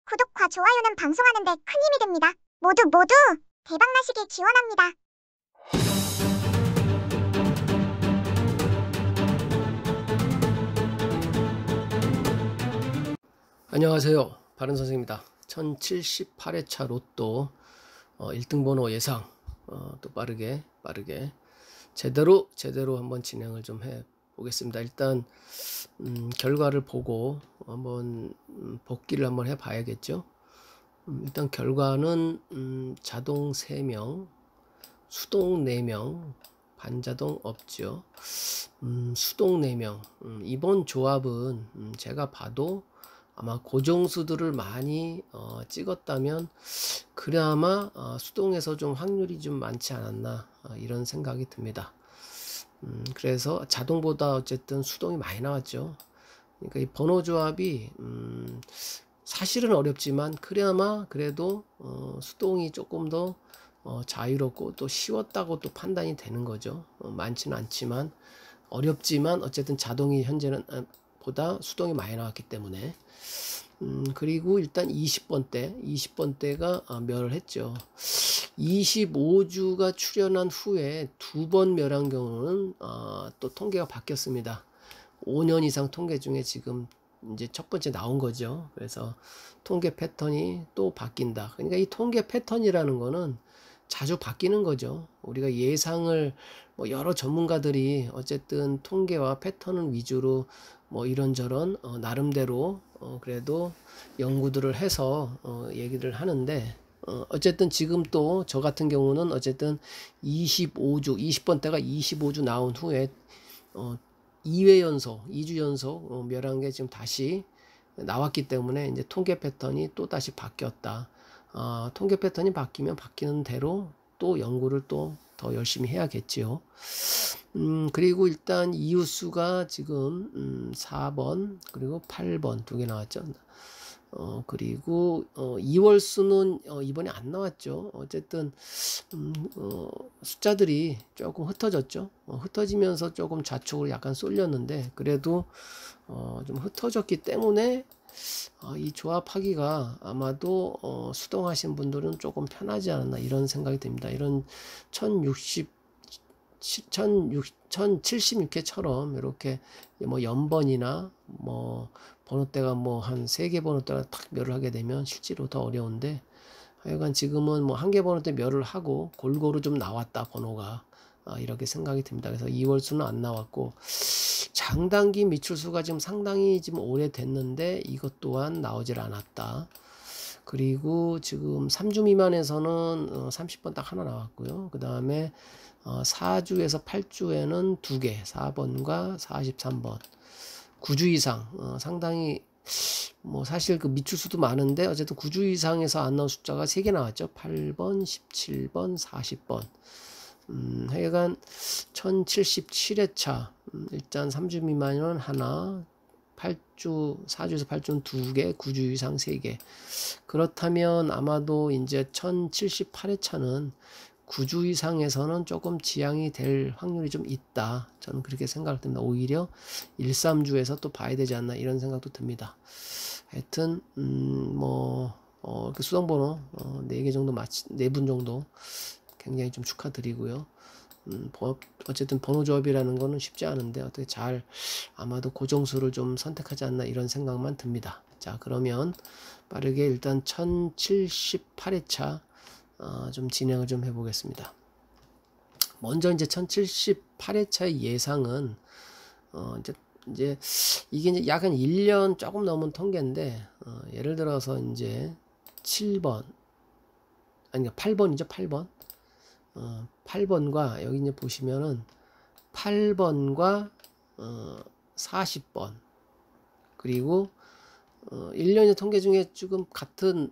구독과 좋아요는 방송하는 데 큰 힘이 됩니다. 모두 대박나시길 기원합니다. 안녕하세요. 바른선생입니다. 1078회차 로또 1등 번호 예상 또 빠르게 제대로 한번 진행을 좀 해 보겠습니다. 일단 결과를 보고 한번 복기를 한번 해 봐야겠죠. 일단 결과는 자동 3명, 수동 4명, 반자동 없죠. 수동 4명. 이번 조합은 제가 봐도 아마 고정수들을 많이 찍었다면 그나마 수동에서 좀 확률이 좀 많지 않았나 이런 생각이 듭니다. 그래서 자동보다 어쨌든 수동이 많이 나왔죠. 그러니까 이 번호 조합이 사실은 어렵지만 그나마 그래도 수동이 조금 더 자유롭고 또 쉬웠다고 또 판단이 되는 거죠. 많지는 않지만 어렵지만 어쨌든 자동이 현재는 보다 수동이 많이 나왔기 때문에 그리고 일단 20번대가 멸을 했죠. 25주가 출현한 후에 2번 멸한 경우는 또 통계가 바뀌었습니다. 5년 이상 통계 중에 지금 이제 첫 번째 나온 거죠. 그래서 통계 패턴이 또 바뀐다. 그러니까 이 통계 패턴이라는 거는 자주 바뀌는 거죠. 우리가 예상을 뭐 여러 전문가들이 어쨌든 통계와 패턴을 위주로 뭐 이런저런 나름대로 그래도 연구들을 해서 얘기를 하는데 어쨌든 지금 또 저 같은 경우는 어쨌든 20번대가 25주 나온 후에 2주 연속 멸한 게 지금 다시 나왔기 때문에 이제 통계 패턴이 또 다시 바뀌었다. 통계 패턴이 바뀌면 바뀌는 대로 또 연구를 또 더 열심히 해야겠지요. 그리고 일단 이웃수가 지금 4번 그리고 8번 2개 나왔죠. 그리고 2월수는 이번에 안 나왔죠. 어쨌든 숫자들이 조금 흩어졌죠. 흩어지면서 조금 좌측으로 약간 쏠렸는데 그래도 좀 흩어졌기 때문에 이 조합하기가 아마도 수동하신 분들은 조금 편하지 않았나 이런 생각이 듭니다. 이런 1076회처럼 이렇게 뭐 연번이나 뭐 번호대가 뭐 한 3개 번호대가 탁 멸을 하게 되면 실제로 더 어려운데 하여간 지금은 뭐 1개 번호대 멸을 하고 골고루 좀 나왔다 번호가 이렇게 생각이 듭니다. 그래서 2월수는 안 나왔고 장단기 미출수가 지금 상당히 지금 오래됐는데 이것 또한 나오질 않았다. 그리고 지금 3주 미만에서는 30번 딱 하나 나왔고요. 그 다음에 4주에서 8주에는 2개 4번과 43번 9주 이상 상당히 뭐 사실 그 미출수도 많은데 어쨌든 9주 이상에서 안 나온 숫자가 3개 나왔죠. 8번 17번 40번 하여간 1077회차 일단 3주 미만은 하나 4주에서 8주는 2개 9주 이상 3개 그렇다면 아마도 이제 1078회차는 9주 이상에서는 조금 지양이 될 확률이 좀 있다. 저는 그렇게 생각을 듭니다. 오히려 1, 3주에서 또 봐야 되지 않나 이런 생각도 듭니다. 하여튼 그 수동번호 4개 정도 4분 정도 굉장히 좀 축하드리고요. 어쨌든 번호 조합이라는 거는 쉽지 않은데 어떻게 잘 아마도 고정수를 좀 선택하지 않나 이런 생각만 듭니다. 자, 그러면 빠르게 일단 1078회차 좀 진행을 좀 해보겠습니다. 먼저 이제 1078회차의 예상은 이제 이게 이제 약 한 1년 조금 넘은 통계인데 예를 들어서 이제 7번 아니 8번이죠. 8번 8번과 여기 이제 보시면은 8번과 40번 그리고 1년의 통계 중에 지금 같은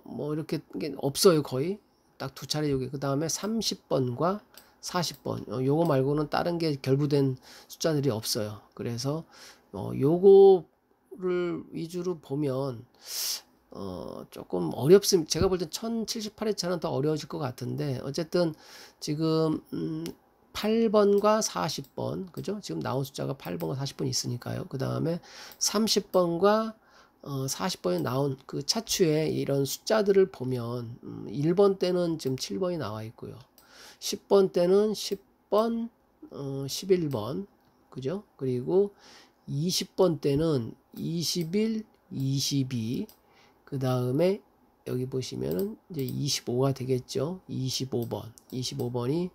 뭐 이렇게 없어요. 거의 딱 2차례 여기 그 다음에 30번과 40번 요거 말고는 다른 게 결부된 숫자들이 없어요. 그래서 요거를 위주로 보면 조금 어렵습니다. 제가 볼 땐 1078회차는 더 어려워질 것 같은데 어쨌든 지금 8번과 40번 그죠? 지금 나온 숫자가 8번과 40번 있으니까요. 그 다음에 30번과 40번에 나온 그 차추에 이런 숫자들을 보면 1번 때는 지금 7번이 나와 있고요. 10번 때는 10번, 11번, 그죠? 그리고 20번 때는 21, 22, 그 다음에 여기 보시면은 이제 25가 되겠죠. 25번, 25번이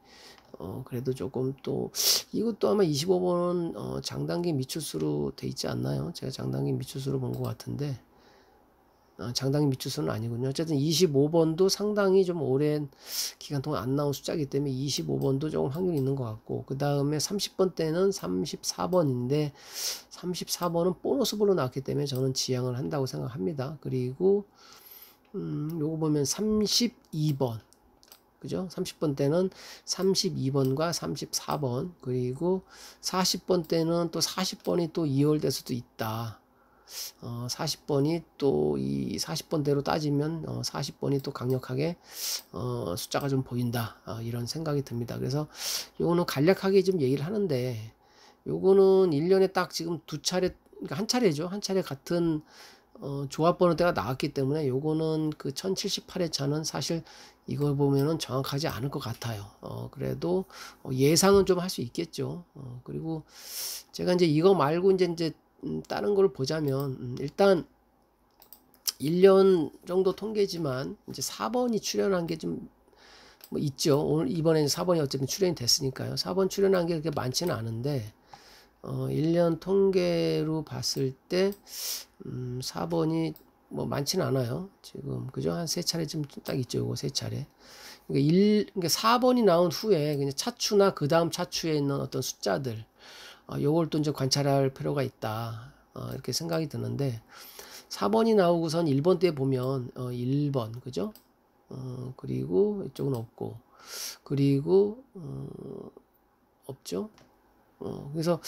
그래도 조금 또 이것도 아마 25번은 장단기 미추수로 돼 있지 않나요? 제가 장단기 미추수로 본 것 같은데 장단기 미추수는 아니군요. 어쨌든 25번도 상당히 좀 오랜 기간 동안 안 나온 숫자이기 때문에 25번도 조금 확률이 있는 것 같고, 그 다음에 30번 때는 34번인데 34번은 보너스볼로 나왔기 때문에 저는 지양을 한다고 생각합니다. 그리고 요거 보면 32번, 그죠? 30번 때는 32번과 34번, 그리고 40번 때는 또 40번이 또 2월 될 수도 있다. 40번이 또 이 40번대로 따지면 40번이 또 강력하게 숫자가 좀 보인다. 이런 생각이 듭니다. 그래서 요거는 간략하게 좀 얘기를 하는데, 요거는 1년에 딱 지금 두 차례, 그러니까 한 차례죠. 한 차례 같은 조합 번호대가 나왔기 때문에 요거는 그 1078회차는 사실 이걸 보면은 정확하지 않을 것 같아요. 그래도 예상은 좀 할 수 있겠죠. 그리고 제가 이제 이거 말고 이제 다른 걸 보자면 일단 1년 정도 통계지만 이제 4번이 출연한 게 좀 뭐 있죠. 오늘 이번에 4번이 어쨌든 출연이 됐으니까요. 4번 출연한 게 그렇게 많지는 않은데 1년 통계로 봤을 때 4번이 뭐 많지는 않아요. 지금 그죠? 한 세 차례쯤 딱 있죠. 요거 세 차례. 그러니까 4번이 나온 후에 그냥 차추나 그 다음 차추에 있는 어떤 숫자들, 요걸 또 이제 관찰할 필요가 있다. 이렇게 생각이 드는데, 4번이 나오고선 1번 때 보면 1번, 그죠? 그리고 이쪽은 없고, 그리고 없죠. 그래서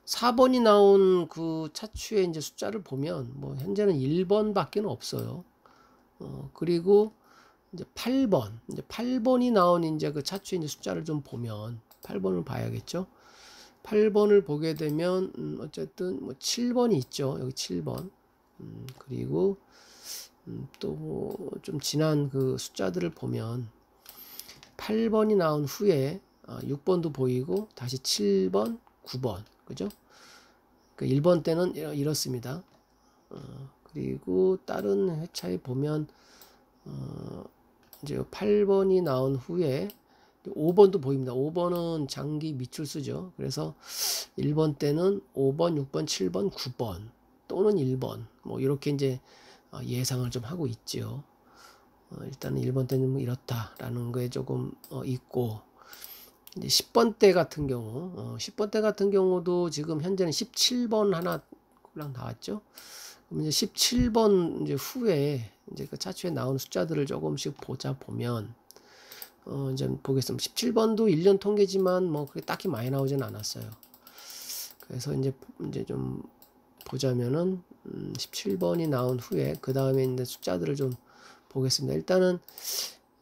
4번이 나온 그 차추의 이제 숫자를 보면 뭐 현재는 1번밖에 없어요. 그리고 이제 8번, 이제 8번이 나온 이제 그 차추의 이제 숫자를 좀 보면 8번을 봐야겠죠. 8번을 보게 되면 어쨌든 뭐 7번이 있죠. 여기 7번. 그리고 또 좀 지난 그 숫자들을 보면 8번이 나온 후에 6번도 보이고 다시 7번, 9번, 그죠? 그 1번 때는 이렇습니다. 그리고 다른 회차에 보면 이제 8번이 나온 후에 5번도 보입니다. 5번은 장기 미출수죠. 그래서 1번 때는 5번, 6번, 7번, 9번 또는 1번 뭐 이렇게 이제 예상을 좀 하고 있죠. 일단은 1번 때는 뭐 이렇다라는 거에 조금 있고, 이제 10번 때 같은 경우 10번 때 같은 경우도 지금 현재는 17번 하나 나왔죠. 그럼 이제 17번 이제 후에 이제 그 차추에 나오는 숫자들을 조금씩 보면 이제 보겠습니다. 17번도 1년 통계지만 뭐 그게 딱히 많이 나오진 않았어요. 그래서 이제 좀 보자면은 17번이 나온 후에 그 다음에 있는 숫자들을 좀 보겠습니다. 일단은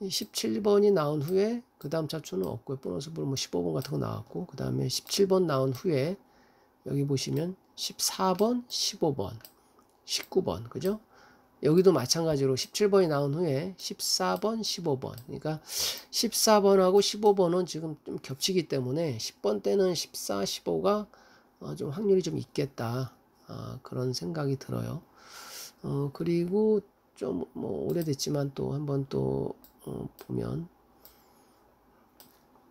17번이 나온 후에 그 다음 차추는 없고요. 보너스볼 뭐 15번 같은 거 나왔고, 그 다음에 17번 나온 후에 여기 보시면 14번, 15번, 19번, 그죠? 여기도 마찬가지로 17번이 나온 후에 14번, 15번. 그러니까 14번하고 15번은 지금 좀 겹치기 때문에 10번 때는 14, 15가 좀 확률이 좀 있겠다. 그런 생각이 들어요. 그리고 좀 뭐 오래됐지만 또 한번 또 보면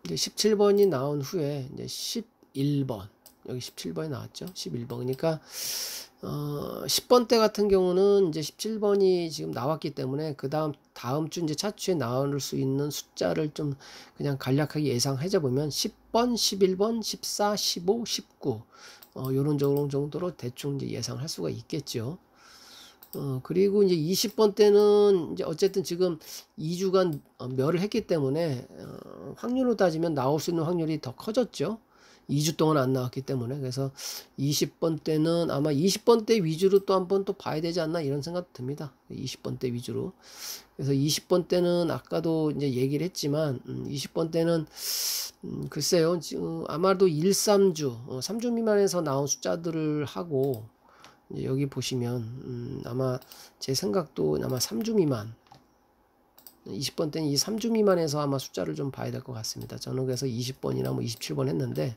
이제 17번이 나온 후에 이제 11번, 여기 17번이 나왔죠. 11번. 그러니까 10번 때 같은 경우는 이제 17번이 지금 나왔기 때문에 그 다음 주 이제 차추에 나올 수 있는 숫자를 좀 그냥 간략하게 예상해줘 보면 10번, 11번, 14, 15, 19 요런 정도로 대충 이제 예상할 수가 있겠죠. 그리고 이제 20번 때는 이제 어쨌든 지금 2주간 멸을 했기 때문에 확률로 따지면 나올 수 있는 확률이 더 커졌죠. 2주 동안 안 나왔기 때문에. 그래서 20번 때는 아마 20번 때 위주로 또 한번 또 봐야 되지 않나 이런 생각 듭니다. 20번 때 위주로. 그래서 20번 때는 아까도 이제 얘기를 했지만 20번 때는 글쎄요. 지금 아마도 1, 3주, 3주 미만에서 나온 숫자들을 하고 이제 여기 보시면 아마 제 생각도 아마 3주 미만 20번 때는 이 3주 미만에서 아마 숫자를 좀 봐야 될 것 같습니다. 저는 그래서 20번이나 뭐 27번 했는데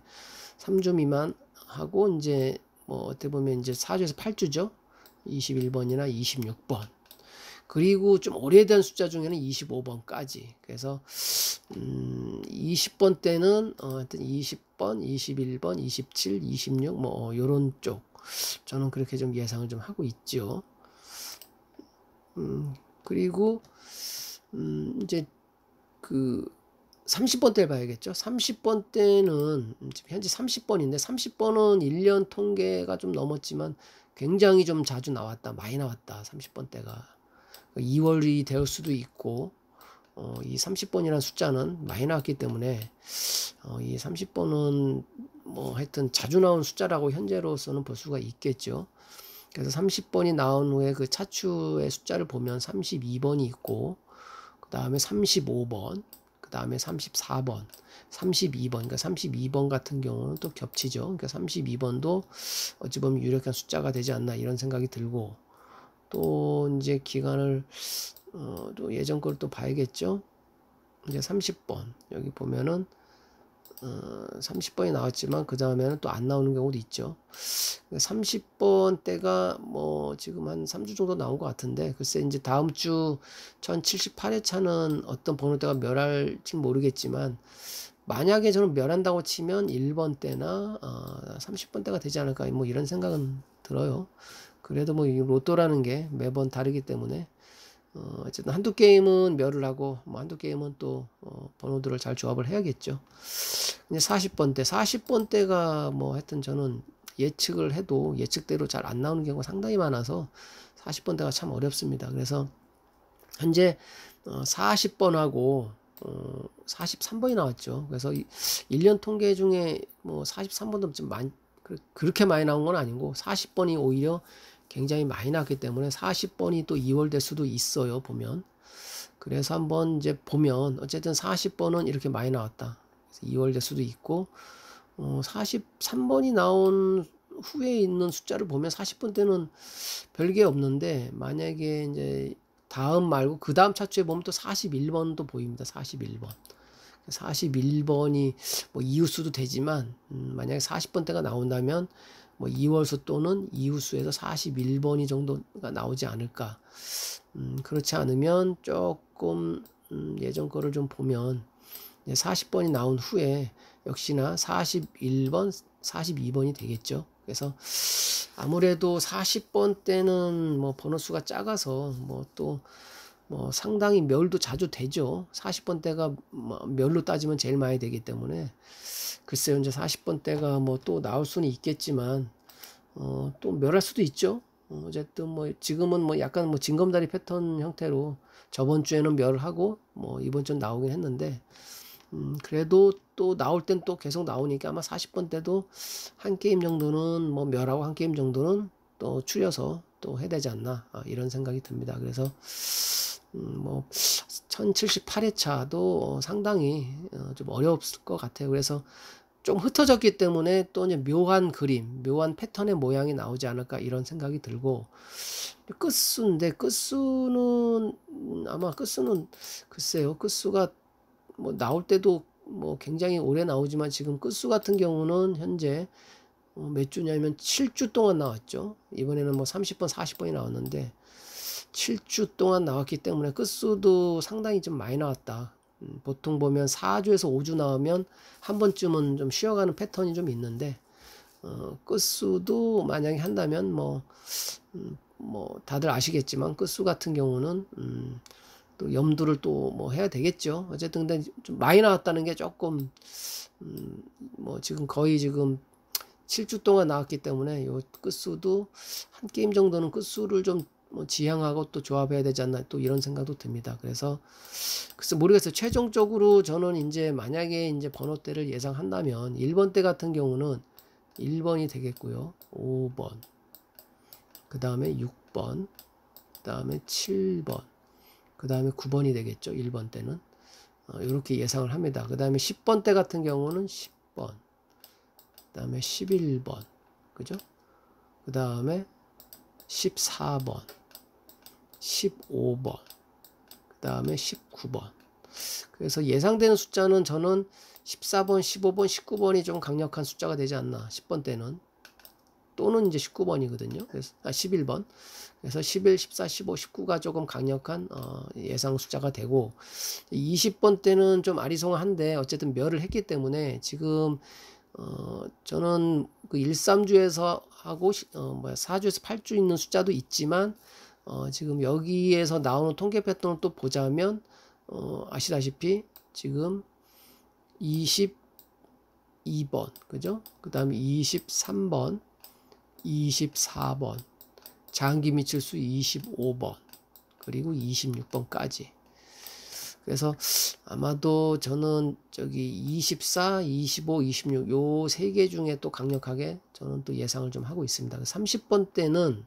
3주 미만 하고 이제 뭐 어떻게 보면 이제 4주에서 8주죠. 21번이나 26번. 그리고 좀 오래된 숫자 중에는 25번까지. 그래서 20번 때는 하여튼 20번, 21번, 27, 26 뭐 요런 쪽. 저는 그렇게 좀 예상을 좀 하고 있죠. 그리고 이제 그 30번 때를 봐야겠죠. 30번 때는 지금 현재 30번인데 30번은 1년 통계가 좀 넘었지만 굉장히 좀 자주 나왔다. 많이 나왔다. 30번 때가 2월이 될 수도 있고 이 30번이라는 숫자는 많이 나왔기 때문에 이 30번은 뭐 하여튼 자주 나온 숫자라고 현재로서는 볼 수가 있겠죠. 그래서 30번이 나온 후에 그 차추의 숫자를 보면 32번이 있고 그 다음에 35번, 그 다음에 34번, 32번, 그러니까 32번 같은 경우는 또 겹치죠. 그러니까 32번도 어찌 보면 유력한 숫자가 되지 않나 이런 생각이 들고 또 이제 기간을 또 예전 걸 또 봐야겠죠. 이제 30번 여기 보면은 30번이 나왔지만 그 다음에는 또 안 나오는 경우도 있죠. 30번 때가 뭐 지금 한 3주 정도 나온 것 같은데 글쎄 이제 다음 주 1078회차는 어떤 번호대가 멸할지 모르겠지만 만약에 저는 멸한다고 치면 1번 때나 30번 때가 되지 않을까 뭐 이런 생각은 들어요. 그래도 뭐 이 로또라는 게 매번 다르기 때문에 어쨌든 한두 게임은 멸을 하고 뭐 한두 게임은 또 번호들을 잘 조합을 해야겠죠. 이제 40번 때가 뭐 하여튼 저는 예측을 해도 예측대로 잘 안 나오는 경우가 상당히 많아서 40번 때가 참 어렵습니다. 그래서 현재 40번하고 43번이 나왔죠. 그래서 1년 통계 중에 뭐 43번도 좀 그렇게 많이 나온 건 아니고 40번이 오히려 굉장히 많이 나왔기 때문에 40번이 또 2월 될 수도 있어요. 보면. 그래서 한번 이제 보면 어쨌든 40번은 이렇게 많이 나왔다. 2월 될 수도 있고 43번이 나온 후에 있는 숫자를 보면 40번 때는 별게 없는데 만약에 이제 다음 말고 그 다음 차트에 보면 또 41번도 보입니다. 41번. 41번이 뭐 이웃수도 되지만 만약에 40번 때가 나온다면 뭐 2월수 또는 이웃수에서 41번이 정도가 나오지 않을까. 그렇지 않으면 조금 예전 거를 좀 보면 40번이 나온 후에 역시나 41번, 42번이 되겠죠. 그래서 아무래도 40번 때는 뭐 번호수가 작아서 뭐 또 뭐 상당히 멸도 자주 되죠. 40번 때가 뭐 멸로 따지면 제일 많이 되기 때문에 글쎄요 이제 40번 때가 뭐 또 나올 수는 있겠지만 또 멸할 수도 있죠. 어쨌든 뭐 지금은 뭐 약간 뭐 징검다리 패턴 형태로 저번 주에는 멸을 하고 뭐 이번 주는 나오긴 했는데 그래도 또 나올 땐 또 계속 나오니까 아마 40번 때도 한 게임 정도는 뭐 멸하고 한 게임 정도는 또 추려서 또 해야 되지 않나 이런 생각이 듭니다. 그래서 뭐 1078회차도 상당히 좀 어려웠을 것 같아요. 그래서 좀 흩어졌기 때문에 또 이제 묘한 그림, 묘한 패턴의 모양이 나오지 않을까 이런 생각이 들고 끝수인데 끝수는 아마 끝수는 글쎄요 끝수가 뭐 나올 때도 뭐 굉장히 오래 나오지만 지금 끝수 같은 경우는 현재 몇 주냐면 7주 동안 나왔죠. 이번에는 뭐 30번, 40번이 나왔는데 7주 동안 나왔기 때문에 끝수도 상당히 좀 많이 나왔다. 보통 보면 4주에서 5주 나오면 한 번쯤은 좀 쉬어가는 패턴이 좀 있는데 끝수도 만약에 한다면 뭐 다들 아시겠지만 끝수 같은 경우는 또 염두를 또 뭐 해야 되겠죠. 어쨌든 근데 좀 많이 나왔다는 게 조금 뭐 지금 거의 지금 7주 동안 나왔기 때문에 요 끝수도 한 게임 정도는 끝수를 좀 뭐 지향하고 또 조합해야 되지 않나 또 이런 생각도 듭니다. 그래서 글쎄 모르겠어요. 최종적으로 저는 이제 만약에 이제 번호대를 예상한다면 1번 대 같은 경우는 1번이 되겠고요. 5번, 그 다음에 6번, 그 다음에 7번, 그 다음에 9번이 되겠죠. 1번 때는 이렇게 예상을 합니다. 그 다음에 10번 대 같은 경우는 10번, 그 다음에 11번, 그죠? 그 다음에 14번, 15번, 그 다음에 19번. 그래서 예상되는 숫자는 저는 14번, 15번, 19번이 좀 강력한 숫자가 되지 않나. 10번 때는. 또는 이제 19번이거든요. 그래서 11번. 그래서 11, 14, 15, 19가 조금 강력한 예상 숫자가 되고 20번 때는 좀 아리송한데 어쨌든 멸을 했기 때문에 지금 저는 그 1, 3주에서 하고 4주에서 8주 있는 숫자도 있지만 지금 여기에서 나오는 통계 패턴을 또 보자면 아시다시피 지금 22번 그죠? 그 다음에 23번 24번 장기 미칠수 25번 그리고 26번까지. 그래서 아마도 저는 저기 24, 25, 26 요 세 개 중에 또 강력하게 저는 또 예상을 좀 하고 있습니다. 30번 때는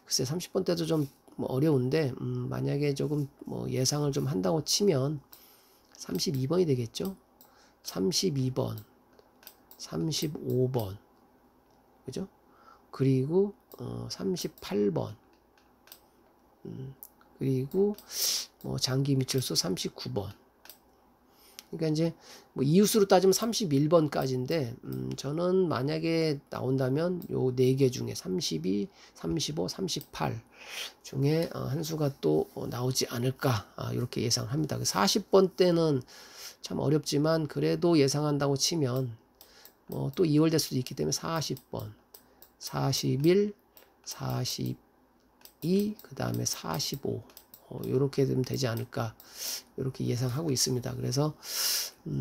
글쎄 30번 때도 좀 뭐 어려운데 만약에 조금 뭐 예상을 좀 한다고 치면 32번이 되겠죠. 32번, 35번, 그죠? 그리고 38번, 그리고 뭐 장기 미칠수 39번. 그러니까 이제 뭐 이웃수로 따지면 31번까지인데 저는 만약에 나온다면 요 네 개 중에 32, 35, 38 중에 한 수가 또 나오지 않을까 이렇게 예상을 합니다. 40번 때는 참 어렵지만 그래도 예상한다고 치면 뭐 또 2월 될 수도 있기 때문에 40번, 41, 42, 그 다음에 45 이렇게 되면 되지 않을까 이렇게 예상하고 있습니다. 그래서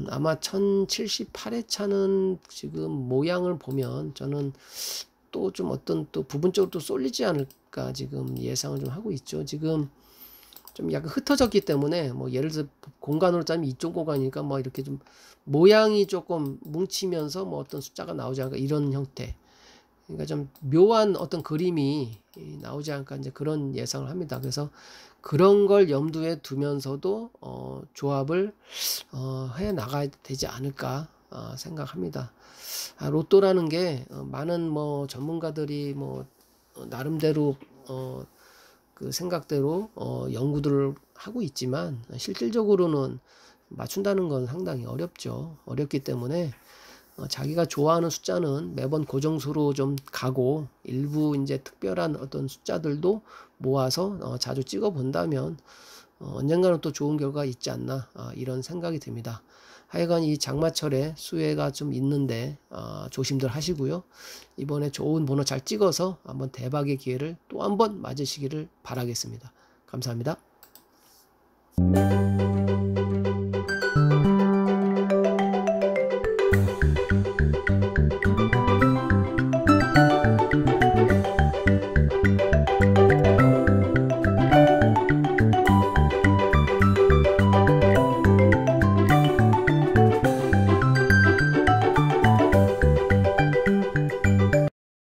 아마 1078회차는 지금 모양을 보면 저는 또 좀 어떤 또 부분적으로 또 쏠리지 않을까 지금 예상을 좀 하고 있죠. 지금 좀 약간 흩어졌기 때문에 뭐 예를 들어 공간으로 짜면 이쪽 공간이니까 뭐 이렇게 좀 모양이 조금 뭉치면서 뭐 어떤 숫자가 나오지 않을까 이런 형태. 그러니까 좀 묘한 어떤 그림이 나오지 않을까 이제 그런 예상을 합니다. 그래서 그런 걸 염두에 두면서도 조합을 해 나가야 되지 않을까 생각합니다. 로또라는 게 많은 뭐 전문가들이 뭐 나름대로 그 생각대로 연구들을 하고 있지만 실질적으로는 맞춘다는 건 상당히 어렵죠. 어렵기 때문에 자기가 좋아하는 숫자는 매번 고정수로 좀 가고 일부 이제 특별한 어떤 숫자들도 모아서 자주 찍어 본다면 언젠가는 또 좋은 결과가 있지 않나 이런 생각이 듭니다. 하여간 이 장마철에 수혜가 좀 있는데 조심들 하시고요. 이번에 좋은 번호 잘 찍어서 한번 대박의 기회를 또 한번 맞으시기를 바라겠습니다. 감사합니다.